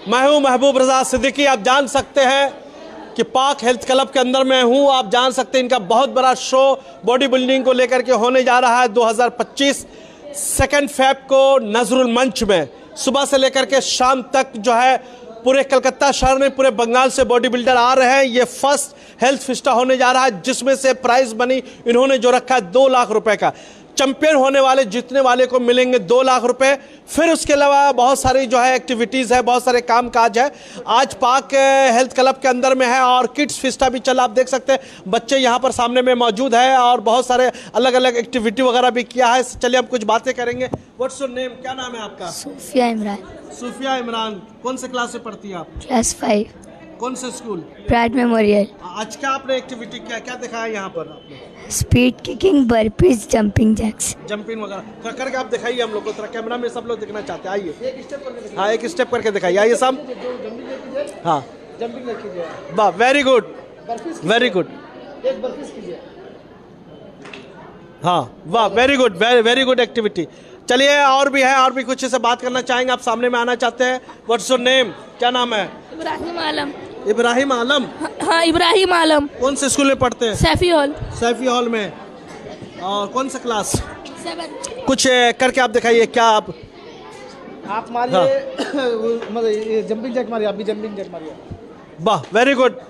मैं हूं महबूब रजा सिद्दीकी। आप जान सकते हैं कि पाक हेल्थ क्लब के अंदर मैं हूं। आप जान सकते हैं इनका बहुत बड़ा शो बॉडी बिल्डिंग को लेकर के होने जा रहा है 2025 2 फेब को नजरुल मंच में। सुबह से लेकर के शाम तक जो है पूरे कलकत्ता शहर में, पूरे बंगाल से बॉडी बिल्डर आ रहे हैं। ये फर्स्ट हेल्थ फिस्टा होने जा रहा है, जिसमें से प्राइज मनी इन्होंने जो रखा है 2 लाख रुपए का। चैंपियन होने वाले, जीतने वाले को मिलेंगे 2 लाख रुपए। फिर उसके अलावा बहुत सारी जो है एक्टिविटीज़ है, बहुत सारे काम काज है। आज पाक हेल्थ क्लब के अंदर में है और किड्स फिस्टा भी चला। आप देख सकते हैं बच्चे यहाँ पर सामने में मौजूद है और बहुत सारे अलग अलग एक्टिविटी वगैरह भी किया है। चलिए हम कुछ बातें करेंगे। व्हाट्स योर नेम, क्या नाम है आपका? सूफिया इमरान। सूफिया इमरान, कौन से क्लास से पढ़ती है आप? क्लास 5, कौन से स्कूल? Pride memorial. आज क्या आपने एक्टिविटी किया, क्या दिखाया यहाँ पर आपने? Speed kicking, burpees, jumping jacks. Jumping वगैरह थोड़ा करके आप दिखाइए हम लोग को। थोड़ा कैमरा में सब लोग दिखना चाहते हैं। आइए हाँ, एक स्टेप करके दिखाइए। आइए सब। हाँ, जंपिंग कीजिए। वाह, वेरी गुड, वेरी गुड। एक बर्फीज कीजिए। हाँ वाह, very good, very good activity. चलिए और भी है, और भी कुछ से बात करना चाहेंगे। आप सामने में आना चाहते हैं। व्हाट्स योर नेम, क्या नाम है? इब्राहिम आलम। इब्राहिम आलम। हाँ, इब्राहिम आलम। कौन से स्कूल में पढ़ते हैं? सैफी हॉल। सैफी हॉल में। और कौन सा क्लास? 7। कुछ करके आप दिखाइए। क्या आप मारिए। मतलब जंपिंग जैक मारिए, आप भी जंपिंग जैक मारिए। वाह, वेरी गुड।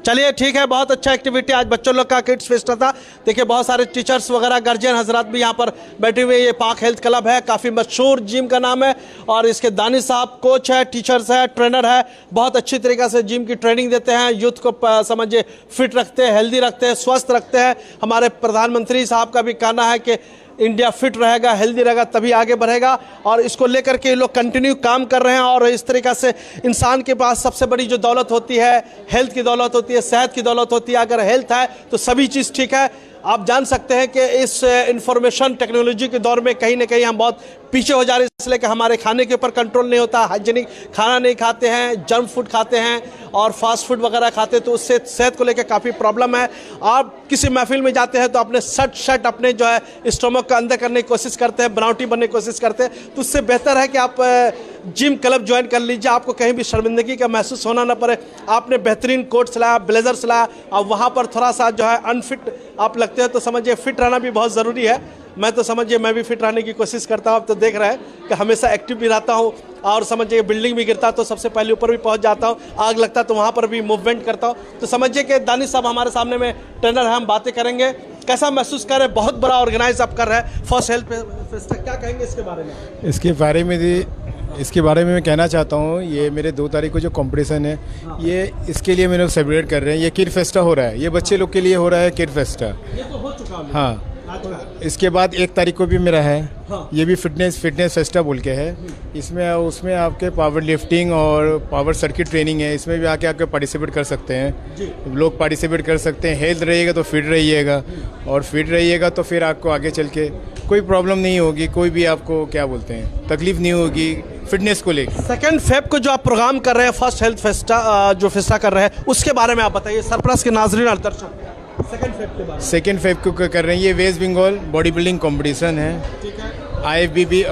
चलिए ठीक है, बहुत अच्छा एक्टिविटी आज बच्चों लोग का किड्स फेस्टा था। देखिए बहुत सारे टीचर्स वगैरह, गार्जियन हजरात भी यहाँ पर बैठे हुए। ये पाक हेल्थ क्लब है, काफ़ी मशहूर जिम का नाम है और इसके दानिश साहब कोच है, टीचर्स है, ट्रेनर है। बहुत अच्छी तरीक़े से जिम की ट्रेनिंग देते हैं, यूथ को समझिए फिट रखते हैं, हेल्दी रखते हैं, स्वस्थ रखते हैं। हमारे प्रधानमंत्री साहब का भी कहना है कि इंडिया फिट रहेगा, हेल्दी रहेगा तभी आगे बढ़ेगा और इसको लेकर के ये लोग कंटिन्यू काम कर रहे हैं। और इस तरीक़ा से इंसान के पास सबसे बड़ी जो दौलत होती है, हेल्थ की दौलत होती है, सेहत की दौलत होती है। अगर हेल्थ है तो सभी चीज़ ठीक है। आप जान सकते हैं कि इस इंफॉर्मेशन टेक्नोलॉजी के दौर में कहीं ना कहीं हम बहुत पीछे हो जा रहे हैं, इसलिए कि हमारे खाने के ऊपर कंट्रोल नहीं होता, हाइजीनिक खाना नहीं खाते हैं, जंक फूड खाते हैं और फास्ट फूड वगैरह खाते हैं, तो उससे सेहत को लेकर काफ़ी प्रॉब्लम है। आप किसी महफिल में जाते हैं तो अपने शर्ट अपने जो है स्टोमक का अंदर करने की कोशिश करते हैं, बनावटी बनने की कोशिश करते हैं। तो उससे बेहतर है कि आप जिम क्लब ज्वाइन कर लीजिए, आपको कहीं भी शर्मिंदगी का महसूस होना ना पड़े। आपने बेहतरीन कोट सिलाया, ब्लेजर सिलाया और वहाँ पर थोड़ा सा जो है अनफिट आप लगते हैं, तो समझिए फिट रहना भी बहुत ज़रूरी है। मैं तो समझिए मैं भी फिट रहने की कोशिश करता हूँ। अब तो देख रहे हैं कि हमेशा एक्टिव भी रहता हूँ और समझिए बिल्डिंग भी गिरता तो सबसे पहले ऊपर भी पहुँच जाता हूँ, आग लगता तो वहाँ पर भी मूवमेंट करता हूँ। तो समझिए कि दानिश साहब हमारे सामने में ट्रेनर है, हम बातें करेंगे। कैसा महसूस कर रहे हैं? बहुत बड़ा ऑर्गेनाइज आप कर रहे हैं फर्स्ट हेल्थ फेस्टा, क्या कहेंगे इसके बारे में? इसके बारे में मैं कहना चाहता हूँ, ये मेरे 2 तारीख को जो कंपटीशन है, ये इसके लिए मेरे लोग सेलिब्रेट कर रहे हैं। ये किड फेस्टा हो रहा है, ये बच्चे लोग के लिए हो रहा है किड फेस्टा। ये तो हो चुका है। हाँ, इसके बाद 1 तारीख को भी मेरा है। हाँ। ये भी फिटनेस फेस्टा बोल के है। उसमें आपके पावर लिफ्टिंग और पावर सर्किट ट्रेनिंग है। इसमें भी आके पार्टिसिपेट कर सकते हैं, लोग पार्टिसिपेट कर सकते हैं। हेल्थ रहिएगा तो फिट रहिएगा और फिट रहिएगा तो फिर आपको आगे चल के कोई प्रॉब्लम नहीं होगी, कोई भी आपको क्या बोलते हैं तकलीफ नहीं होगी फिटनेस को लेकर। 2 फेब को जो आप प्रोग्राम कर रहे हैं फर्स्ट हेल्थ फेस्टा जो फेस्टा कर रहे हैं, उसके बारे में आप बताइए सरप्लस के नाजरीन और दर्शक। 2 फेब को कर रहे हैं। ये West Bengal body building competition है। ठीक है। IFBB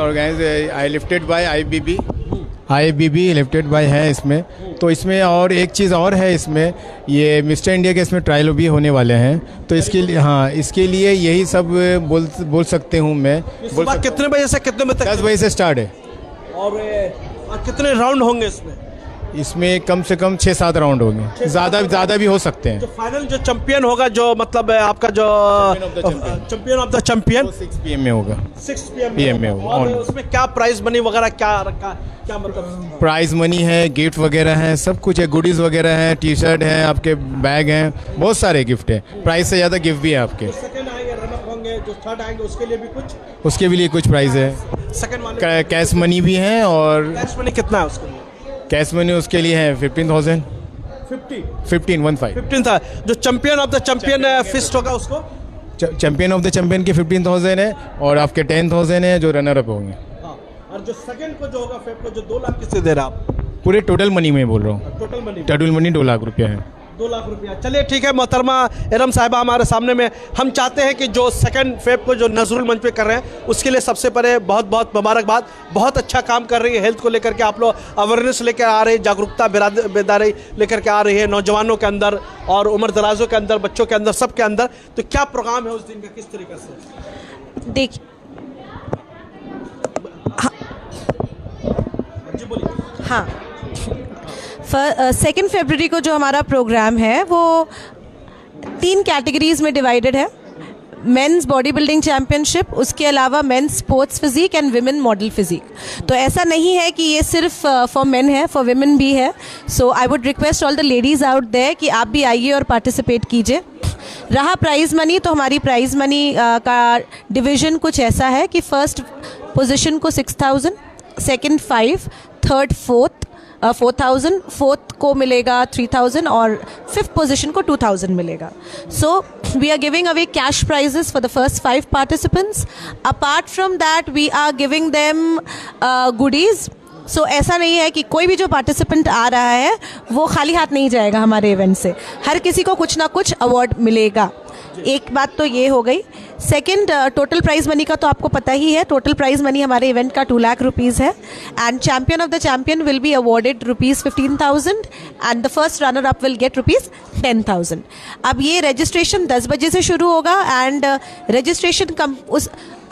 IFBB लिफ्टेड बाय है इसमें। तो इसमें और एक चीज़ और है, इसमें ये मिस्टर इंडिया के इसमें ट्रायल भी होने वाले हैं। तो इसके लिए इसके लिए यही सब बोल सकते हूँ मैं। कितने बजे से कितने बजे तक? 10 बजे से स्टार्ट है। और कितने राउंड होंगे इसमें? इसमें कम से कम 6-7 राउंड होंगे, ज़्यादा भी हो सकते हैं। जो फाइनल जो चैंपियन होगा, जो मतलब आपका जो champion of the champion 6 PM में होगा। 6 PM में होगा। और उसमें क्या प्राइज मनी वगैरह क्या रखा, क्या मतलब? प्राइज मनी है, गिफ्ट वगैरह है, सब कुछ है, गुडीज़ वगैरह है, टी शर्ट है, आपके बैग हैं, बहुत सारे गिफ्ट है। प्राइस से ज़्यादा गिफ्ट भी है आपके। सेकंड आएंगे, रनअप होंगे, जो थर्ड आएंगे उसके लिए भी कुछ प्राइस है। सेकंड वाले कैश मनी भी है। और कैश मनी कितना है उसके लिए? कैश मनी उसके लिए है 15,000। 15 था। जो champion of the champion first होगा उसको? चैंपियन ऑफ द चैंपियन की 15,000 है और आपके 10,000 है जो रनर अप होंगे। हाँ। और जो सेकंड को जो होगा फेब को जो 2 लाख किससे दे रहा आप? पूरे टोटल मनी में बोल रहा हूँ। टोटल मनी 2 लाख रुपया है। 2 लाख रुपया। चलिए ठीक है मोहतरमा इरम साहिबा हमारे सामने में, हम चाहते हैं कि जो 2 फेब को जो नजरुल मंच पे कर रहे हैं उसके लिए सबसे पहले बहुत बहुत मुबारकबाद। बहुत अच्छा काम कर रही है, हेल्थ को लेकर के आप लोग अवेयरनेस लेकर आ रहे हैं, जागरूकता बेदारी लेकर के आ रही है नौजवानों के अंदर और उम्र दराजों के अंदर, बच्चों के अंदर, सब के अंदर। तो क्या प्रोग्राम है उस दिन का, किस तरीके से? देखिए हाँ, 2 फरवरी को जो हमारा प्रोग्राम है वो 3 कैटेगरीज में डिवाइडेड है। मेंस बॉडी बिल्डिंग चैम्पियनशिप, उसके अलावा men's sports physique and women model physique. तो ऐसा नहीं है कि ये सिर्फ फॉर मेन है, फॉर विमेन भी है। So I would request all the ladies out there कि आप भी आइए और पार्टिसिपेट कीजिए। रहा प्राइज़ मनी, तो हमारी प्राइज़ मनी का डिवीज़न कुछ ऐसा है कि फर्स्ट पोजीशन को 6,000, सेकंड 5, थर्ड 4,000, फोर्थ को मिलेगा 3,000 और फिफ्थ पोजीशन को 2,000 मिलेगा। So we are giving away cash prizes for the first 5 participants. Apart from that we are giving them goodies. So ऐसा नहीं है कि कोई भी जो पार्टिसिपेंट आ रहा है वो खाली हाथ नहीं जाएगा हमारे इवेंट से, हर किसी को कुछ ना कुछ अवार्ड मिलेगा। एक बात तो ये हो गई। सेकंड, टोटल प्राइज मनी का तो आपको पता ही है, टोटल प्राइज मनी हमारे इवेंट का 2 लाख रुपीज़ है and champion of the champion will be awarded ₹15,000 and the first runner up will get ₹10,000। अब ये रजिस्ट्रेशन 10 बजे से शुरू होगा एंड रजिस्ट्रेशन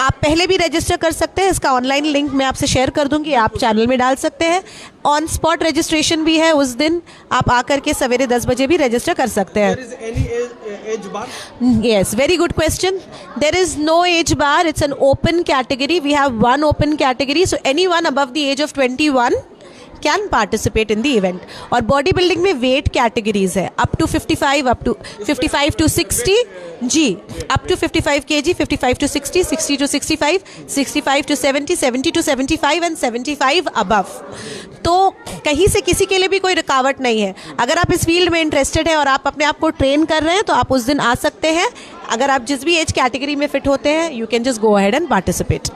आप पहले भी रजिस्टर कर सकते हैं। इसका ऑनलाइन लिंक मैं आपसे शेयर कर दूंगी, आप चैनल में डाल सकते हैं। ऑन स्पॉट रजिस्ट्रेशन भी है, उस दिन आप आकर के सवेरे 10 बजे भी रजिस्टर कर सकते हैं। Yes, very good question. There is no age bar. It's an open category. We have one open category. So anyone above the age of 21 can participate in the event. और बॉडी बिल्डिंग में weight categories है, up to 55 to 60 जी, up to 55 kg, 55 to 60, 60 to 65, 65 to 70, 70 to 75 and 75 above. तो कहीं से किसी के लिए भी कोई रुकावट नहीं है। अगर आप इस फील्ड में इंटरेस्टेड है और आप अपने आप को ट्रेन कर रहे हैं तो आप उस दिन आ सकते हैं। अगर आप जिस भी एज कैटेगरी में फिट होते हैं, you can just go ahead and participate.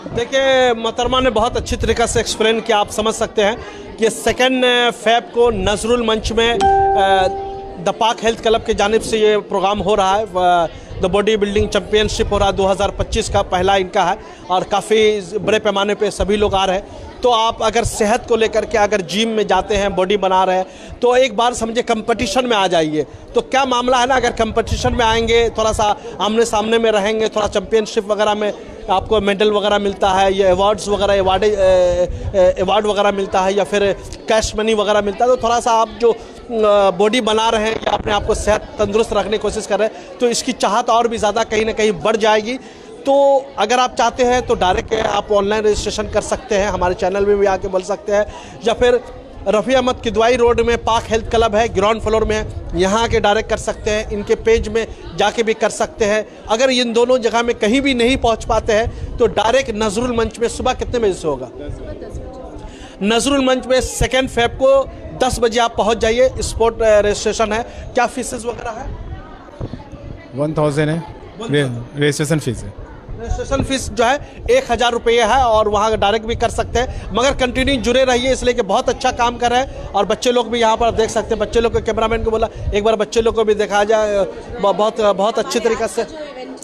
देखिए मोहतरमा ने बहुत अच्छी तरीक़े से एक्सप्लेन किया। आप समझ सकते हैं कि 2 फेब को नजरुल मंच में द पाक हेल्थ क्लब की जानिब से ये प्रोग्राम हो रहा है। द बॉडी बिल्डिंग चैम्पियनशिप हो रहा है, 2025 का पहला इनका है और काफ़ी बड़े पैमाने पे सभी लोग आ रहे हैं। तो आप अगर सेहत को लेकर के अगर जिम में जाते हैं, बॉडी बना रहे हैं, तो एक बार समझे कंपटीशन में आ जाइए। तो क्या मामला है ना, अगर कंपटीशन में आएंगे, थोड़ा सा आमने सामने में रहेंगे, थोड़ा चैम्पियनशिप वगैरह में आपको मेडल वगैरह मिलता है, या अवार्ड्स वगैरह अवार्ड वगैरह मिलता है, या फिर कैश मनी वगैरह मिलता है। तो थोड़ा सा आप जो बॉडी बना रहे हैं या अपने आप को सेहत तंदुरुस्त रखने की कोशिश कर रहे हैं, तो इसकी चाहत और भी ज़्यादा कहीं ना कहीं बढ़ जाएगी। तो अगर आप चाहते हैं तो डायरेक्ट आप ऑनलाइन रजिस्ट्रेशन कर सकते हैं, हमारे चैनल में भी आके बोल सकते हैं, या फिर रफ़ी अहमद किदवाई रोड में पाक हेल्थ क्लब है, ग्राउंड फ्लोर में है, यहाँ आके डायरेक्ट कर सकते हैं। इनके पेज में जाके भी कर सकते हैं। अगर इन दोनों जगह में कहीं भी नहीं पहुँच पाते हैं तो डायरेक्ट नजरुल मंच में सुबह कितने बजे से होगा? नजरुल मंच में 2 फेब को 10 बजे आप पहुँच जाइए। स्पोर्ट रजिस्ट्रेशन है। क्या फीसेस वगैरह है? 1,000 है रजिस्ट्रेशन फीस है। रजिस्ट्रेशन फीस जो है 1,000 रुपये है और वहाँ डायरेक्ट भी कर सकते हैं, मगर कंटिन्यू जुड़े रहिए, इसलिए कि बहुत अच्छा काम कर रहे हैं। और बच्चे लोग भी यहाँ पर देख सकते हैं। बच्चे लोग को कैमरामैन को बोला एक बार बच्चे लोग को भी दिखाया जाए, बहुत अच्छी तरीके से।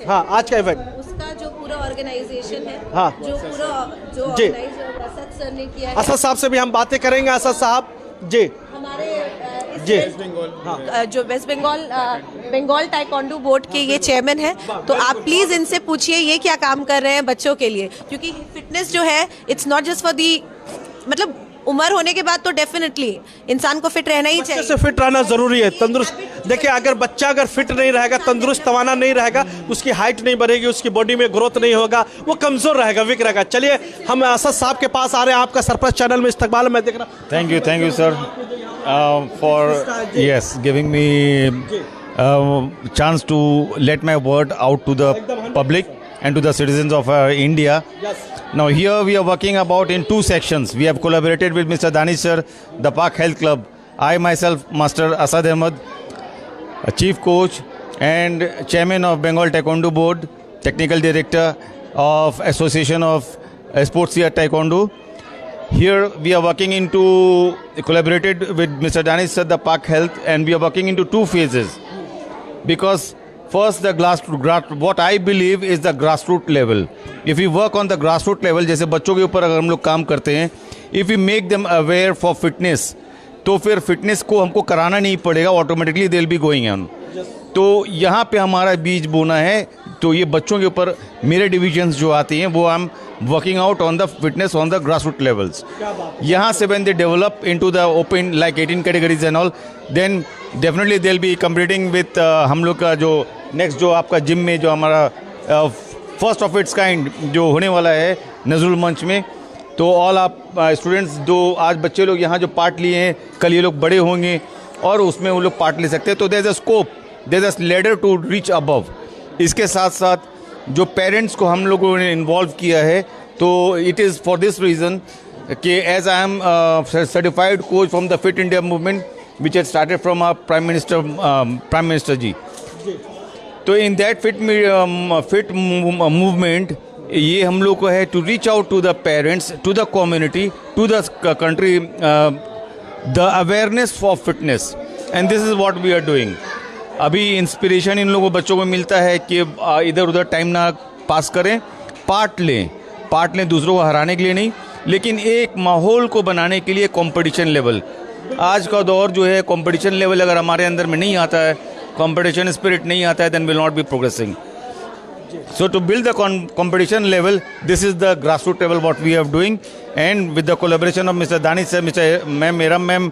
हाँ, आज का इवेंट उसका जो पूरा ऑर्गेनाइजेशन है, हाँ, जो पूरा जो जी, असद सर ने किया है। असद साहब से भी हम बातें करेंगे। असद साहब जी, हमारे जी, जो वेस्ट बंगाल टाइकोंडो बोर्ड के ये चेयरमैन है, तो आप प्लीज इनसे पूछिए ये क्या काम कर रहे हैं बच्चों के लिए, क्योंकि फिटनेस जो है it's not just for the, मतलब उम्र होने के बाद तो डेफिनेटली इंसान को फिट रहना ही चाहिए। से फिट रहना जरूरी है, तंदुरुस्त। देखिए अगर बच्चा अगर फिट नहीं रहेगा, तंदुरुस्त तवाना नहीं रहेगा, उसकी हाइट नहीं बढ़ेगी, उसकी बॉडी में ग्रोथ नहीं होगा, वो कमजोर रहेगा, वीक रहेगा। चलिए हम असद साहब के पास आ रहे हैं। आपका सरप्राइज चैनल में इस्तकबाल मैं देख रहा हूँ। Thank you sir for yes giving me chance to let my word out to the public and to the citizens of India. Now here we are working about in 2 sections. We have collaborated with Mr. Danish sir, the Park Health Club. I myself, Master Asad Ahmed, a chief coach and chairman of Bengal Taekwondo Board, technical director of Association of Sports Taekwondo. here we are working into, collaborated with Mr. Danish sir, the Park Health, and we are working into two phases. Because first what I believe is the grassroots level. If we work on the grassroots level, जैसे बच्चों के ऊपर अगर हम लोग काम करते हैं, if we make them aware for fitness, तो फिर फिटनेस को हमको कराना नहीं पड़ेगा, automatically they will be going on. तो यहाँ पे हमारा बीज बोना है. तो ये बच्चों के ऊपर मेरे डिविजन्स जो आते हैं वो I am working out on the fitness on the grassroot levels. यहाँ से when they develop into the open like 18 categories and all, then definitely they will be competing with हम लोग का जो नेक्स्ट जो आपका जिम में जो हमारा फर्स्ट ऑफ इट्स काइंड जो होने वाला है नजरुल मंच में. तो ऑल आप स्टूडेंट्स जो आज बच्चे लोग यहाँ जो पार्ट लिए हैं, कल ये लोग बड़े होंगे और उसमें वो लोग पार्ट ले सकते हैं. तो there is a scope, there is a ladder to reach above. इसके साथ साथ जो पेरेंट्स को हम लोगों ने इन्वॉल्व किया है, तो it is for this reason कि as I am certified coach from the fit India movement which has started from our prime minister ji. तो इन दैट फिट मूवमेंट ये हम लोग को है to reach out to the parents, to the community, to the country, the awareness for fitness, and this is what we are doing. अभी inspiration इन लोगों बच्चों को मिलता है कि इधर उधर टाइम ना पास करें, पार्ट लें दूसरों को हराने के लिए नहीं, लेकिन एक माहौल को बनाने के लिए कंपटीशन लेवल. आज का दौर जो है कंपटीशन लेवल अगर हमारे अंदर में नहीं आता है, कंपटीशन स्पिरिट नहीं आता है, then will not be progressing. So to build the competition level, this is the grassroots level what we are doing, and with the collaboration of Mr. Danish sir, Mr. Ma'am, Meram Ma'am,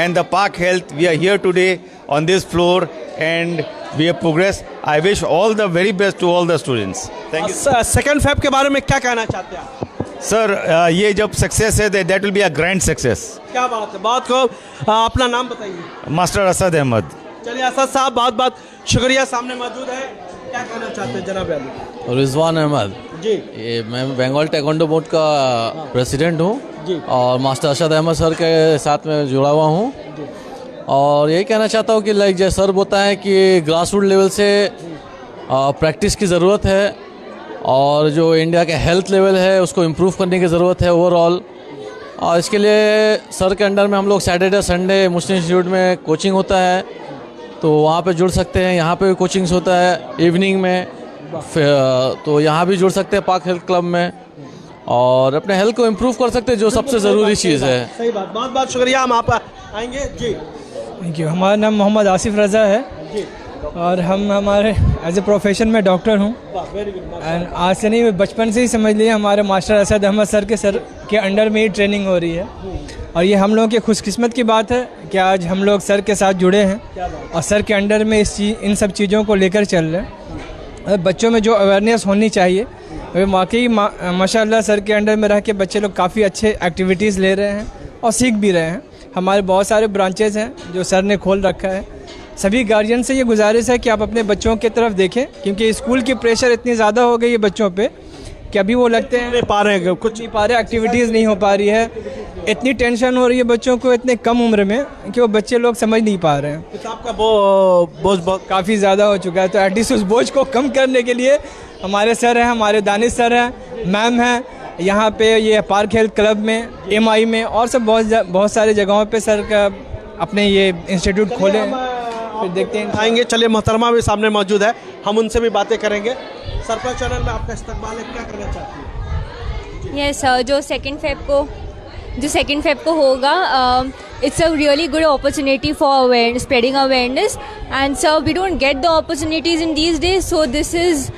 and the Park Health, we are here today on this floor, and we have progressed. I wish all the very best to all the students. Thank you. Second Feb के बारे में क्या कहना चाहते हैं आप? Sir, ये जब सक्सेस है that will be a grand success. क्या बात है, बहुत खूब. अपना नाम बताइए. Master असद अहमद. चलिए असद साहब, बहुत बहुत शुक्रिया. सामने मौजूद है, क्या कहना चाहते हैं जनाब अली? रिजवान अहमद जी. ये मैं बंगाल टेक्वांडो बोर्ड का प्रेसिडेंट हूँ जी. और मास्टर अरशद अहमद सर के साथ में जुड़ा हुआ हूँ. और यही कहना चाहता हूँ कि लाइक जैसे सर बोलता है कि ग्रास रूट लेवल से प्रैक्टिस की ज़रूरत है, और जो इंडिया का हेल्थ लेवल है उसको इम्प्रूव करने की ज़रूरत है ओवरऑल. और इसके लिए सर के अंडर में हम लोग सैटरडे संडे मुस्लिम इंस्टीट्यूट में कोचिंग होता है, तो वहाँ पे जुड़ सकते हैं. यहाँ पे कोचिंग्स होता है इवनिंग में, तो यहाँ भी जुड़ सकते हैं पार्क हेल्थ क्लब में, और अपने हेल्थ को इम्प्रूव कर सकते हैं, जो सबसे ज़रूरी चीज़ है. सही बात, बहुत बहुत शुक्रिया. हम आप आएंगे जी. Thank you. हमारा नाम मोहम्मद आसिफ रज़ा है जी. और हमारे एज ए प्रोफेशन में डॉक्टर हूँ. एंड आज से नहीं, बचपन से ही समझ लिए हमारे मास्टर असद अहमद सर के अंडर में ही ट्रेनिंग हो रही है. और ये हम लोगों की खुशकिस्मत की बात है कि आज हम लोग सर के साथ जुड़े हैं और सर के अंडर में इन सब चीज़ों को लेकर चल रहे हैं. बच्चों में जो अवेयरनेस होनी चाहिए, वाकई माशाल्लाह सर के अंडर में रह के बच्चे लोग काफ़ी अच्छे एक्टिविटीज़ ले रहे हैं और सीख भी रहे हैं. हमारे बहुत सारे ब्रांचेज़ हैं जो सर ने खोल रखा है. सभी गार्जियन से ये गुजारिश है कि आप अपने बच्चों की तरफ देखें, क्योंकि स्कूल की प्रेशर इतनी ज़्यादा हो गई है बच्चों पे कि अभी वो लगते हैं पा रहे हैं, कुछ नहीं पा रहे, एक्टिविटीज़ नहीं हो पा रही है. इतनी टेंशन हो रही है बच्चों को इतने कम उम्र में कि वो बच्चे लोग समझ नहीं पा रहे हैं. हिसाब का बोझ बहुत काफ़ी ज़्यादा हो चुका है. तो एटलीस्ट उस बोझ को कम करने के लिए हमारे सर हैं, हमारे दानिश सर हैं, मैम हैं यहाँ पे, ये पार्क हेल्थ क्लब में, MI में, और सब बहुत सारे जगहों पे सर का अपने ये इंस्टीट्यूट खोले हैं. फिर देखते हैं आएंगे. चलिए, मोहतरमा भी सामने मौजूद है, हम उनसे भी बातें करेंगे. सरपंच चैनल में आपका इस्तकबाल है, क्या करना चाहती हैं? यस, जो सेकेंड फेब को होगा, it's a really good opportunity for spreading awareness, and so we don't get the opportunities in these days, so this is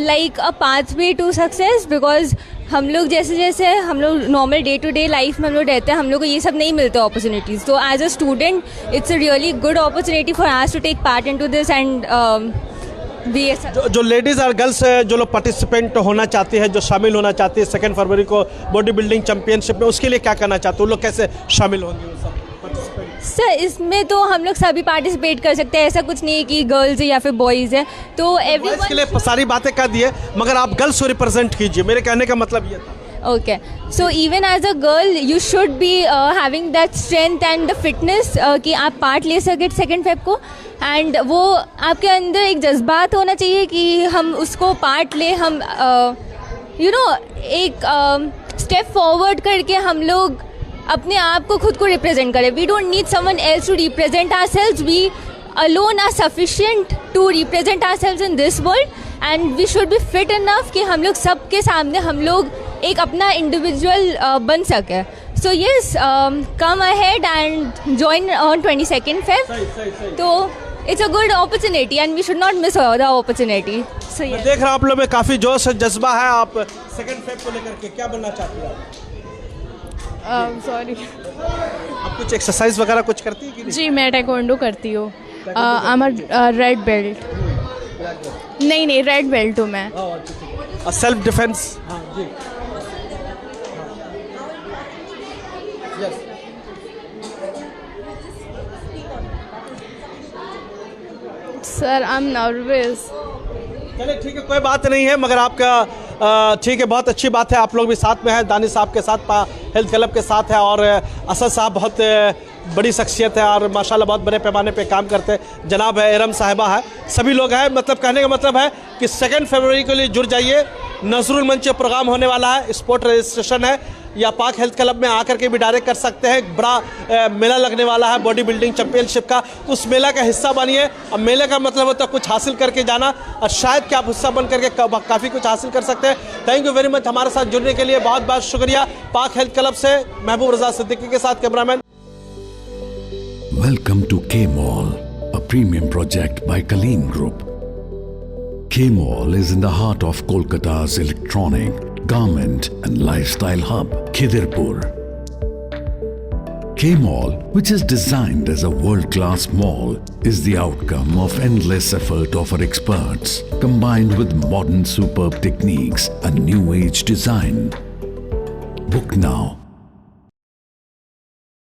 like a pathway to success, because हम लोग जैसे हम लोग normal day to day life में हम लोग रहते हैं, हम लोग को ये सब नहीं मिलते अपॉर्चुनिटीज़. तो as a student it's a really good opportunity for us to take part into this, and जो लेडीज़ और गर्ल्स जो लोग पार्टिसिपेंट होना चाहती है, जो शामिल होना चाहती है 2 फरवरी को बॉडी बिल्डिंग चैंपियनशिप में, उसके लिए क्या करना चाहते हैं? वो लोग कैसे शामिल होंगे वो सब पार्टिसिपेंट? सर, इसमें तो हम लोग सभी पार्टिसिपेट कर सकते हैं, ऐसा कुछ नहीं है कि गर्ल्स है या फिर बॉयज़ है. तो एवरीवन के लिए सारी बातें कर दिए, मगर आप गर्ल्स को रिप्रेजेंट कीजिए, मेरे कहने का मतलब ये था. Okay, so even as a girl you should be having that strength and the fitness कि आप पार्ट ले सके सेकेंड फेब को, एंड वो आपके अंदर एक जज्बात होना चाहिए कि हम उसको पार्ट ले, हम एक स्टेप फॉरवर्ड करके हम लोग अपने आप को खुद को रिप्रेजेंट करें. We don't need someone else to represent ourselves. We alone are sufficient to represent ourselves in this world, and we should be fit enough कि हम लोग सबके सामने हम लोग एक अपना individual बन सके. So yes, come ahead and join on 22nd Feb. तो it's a good opportunity and we should not miss the opportunity. So yes. देख रहा हूं आप लोग में काफी जोश और जज्बा है. आप 2nd Feb को लेकर के क्या बनना चाहती हैं आप? सॉरी आप कुछ एक्सरसाइज वगैरह कुछ करती है कि नहीं? जी मैं taekwondo करती हूँ. I'm a red belt. नहीं रेड बेल्ट हूँ मैं. Self defence. जी. Sir I am nervous. चलिए ठीक है, कोई बात नहीं है, मगर आपका ठीक है, बहुत अच्छी बात है. आप लोग भी साथ में हैं, दानिश साहब के साथ, हेल्थ क्लब के साथ है, और असद साहब बहुत बड़ी शख्सियत है और माशाल्लाह बहुत बड़े पैमाने पे काम करते हैं. जनाब है, इरम साहिबा है, सभी लोग हैं. मतलब कहने का मतलब है कि 2 फरवरी के लिए जुड़ जाइए. नजरुल मंच प्रोग्राम होने वाला है, स्पोर्ट रजिस्ट्रेशन है, या पाक हेल्थ क्लब में आकर के भी डायरेक्ट कर सकते हैं. बड़ा मेला लगने वाला है बॉडी बिल्डिंग चैंपियनशिप का. उस मेला का हिस्सा बनिए. अब मेले का मतलब होता है कुछ हासिल करके जाना, और शायद कि आप हिस्सा बन करके काफ़ी कुछ हासिल कर सकते हैं. थैंक यू वेरी मच हमारे साथ जुड़ने के लिए. बहुत बहुत शुक्रिया. पाक हेल्थ क्लब से महबूब रजा सिद्दीकी के साथ cameraman. Welcome to K-Mall, a premium project by Kaleem Group. K-Mall is in the heart of Kolkata's electronic, garment and lifestyle hub, Khidirpur. K-Mall, which is designed as a world-class mall, is the outcome of endless effort of our experts, combined with modern superb techniques and new age design. Book now